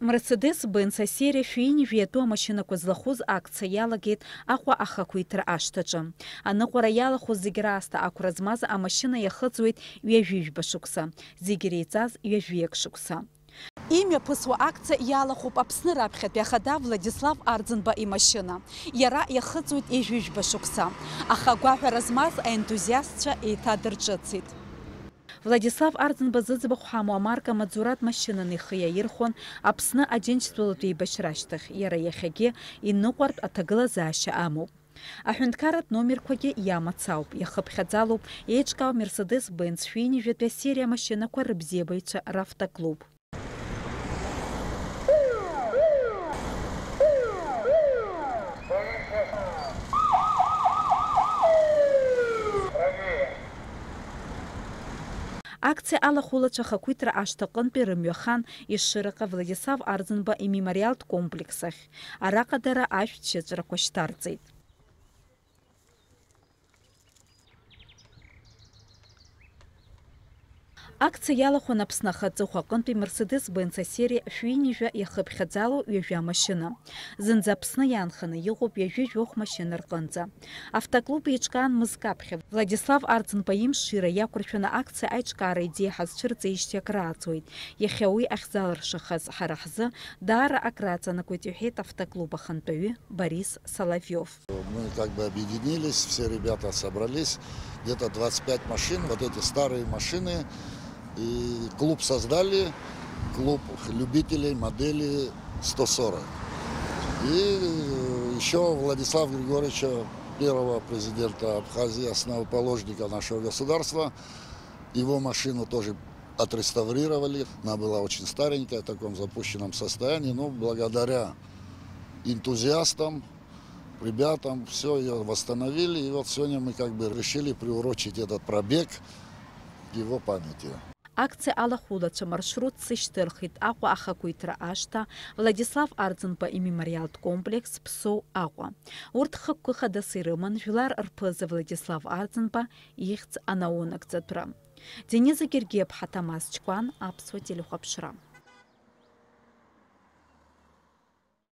Mercedes-Benz асерия шәины жәиатәу амашьынақәа злахәыз акциа иалагеит Аҟәа ахақәиҭра ашҭаҿы. Аныҟәара иалахәыз зегь раасҭа ақәра змаз амашьына иахыҵуеит ҩажәижәба шықәса, зегь иреиҵаз ҩажәиак шықәса. Имҩаԥысуа акциа иалахәуп Аԥсны раԥхьатәи ахада Владислав Арӡынба имашьына. Иара иахыҵуеит ҩажәижәба шықәса. Аха агәаҳәара змаз аентузиастцәа еиҭадырҿыцит. Владислав Арӡынба зыӡбахә ҳамоу амарка маӡурат машьынаны ихы иаирхәон Аԥсны Аџьынџьтәылатә еибашьра ашьҭахь. Иара иахьагьы иныҟәартә аҭагылазаашьа амоуп. Аҳәынҭқарратә номерқәагьы иамацауп, иахыԥхьаӡалоуп еиҿкаау Mercedes-Benz шәинижәатәи асерия амашьынақәа рыбзиабаҩцәа равтоклуб. Акциа алахәылацәа ахақәиҭра ашҭаҟынтәи рымҩахан Ешыраҟа Владислав Арӡынба имемориалтә комплекс ахь. Араҟа дара ашәҭшьыҵәрақәа шьҭарҵеит. Акциа иалахәын Аԥсны ахаҵыхәа аҟынтәи Mercedes-Benz асерия шәинижәа иахыԥхьаӡалоу ҩажәа амашьына. Зынӡа Аԥсны иаанханы иҟоуп ҩажәи жәохә машьына рҟынӡа. Автоклуб еиҿкаан мызкаԥхьа Владислав Арӡынба имшира иақәыршәаны акциа аиҿкаара идеиа ҳазцәырҵеижьҭеи акрааҵуеит. Иахьа уи ахьзалыршахаз ҳара ҳзы даара акрааҵанакуеит, иҳәеит автоклуб ахантәаҩы Борис Соловьев. Мы как бы объединились, все ребята собрались, где-то 25 машин, вот эти старые машины. И клуб создали, клуб любителей модели 140. И еще Владислава Григорьевича, первого президента Абхазии, основоположника нашего государства, его машину тоже отреставрировали. Она была очень старенькая, в таком запущенном состоянии, но благодаря энтузиастам, ребятам, все ее восстановили. И вот сегодня мы как бы решили приурочить этот пробег к его памяти. Акциа алахәылацәа маршрутс ишьҭырхит Аҟәа ахақәиҭра ашҭа, Владислав Арӡынба имемориалтә комплекс, Ԥсоу, Аҟәа. Урҭ хықәкы хадас ирыман Жәлар рԥыза Владислав Арӡынба ихьӡ анаунагӡатәра. Дениза Гергиев-ԥҳа, Тамаз Ҷкәан, Аԥсуа телехәаԥшра.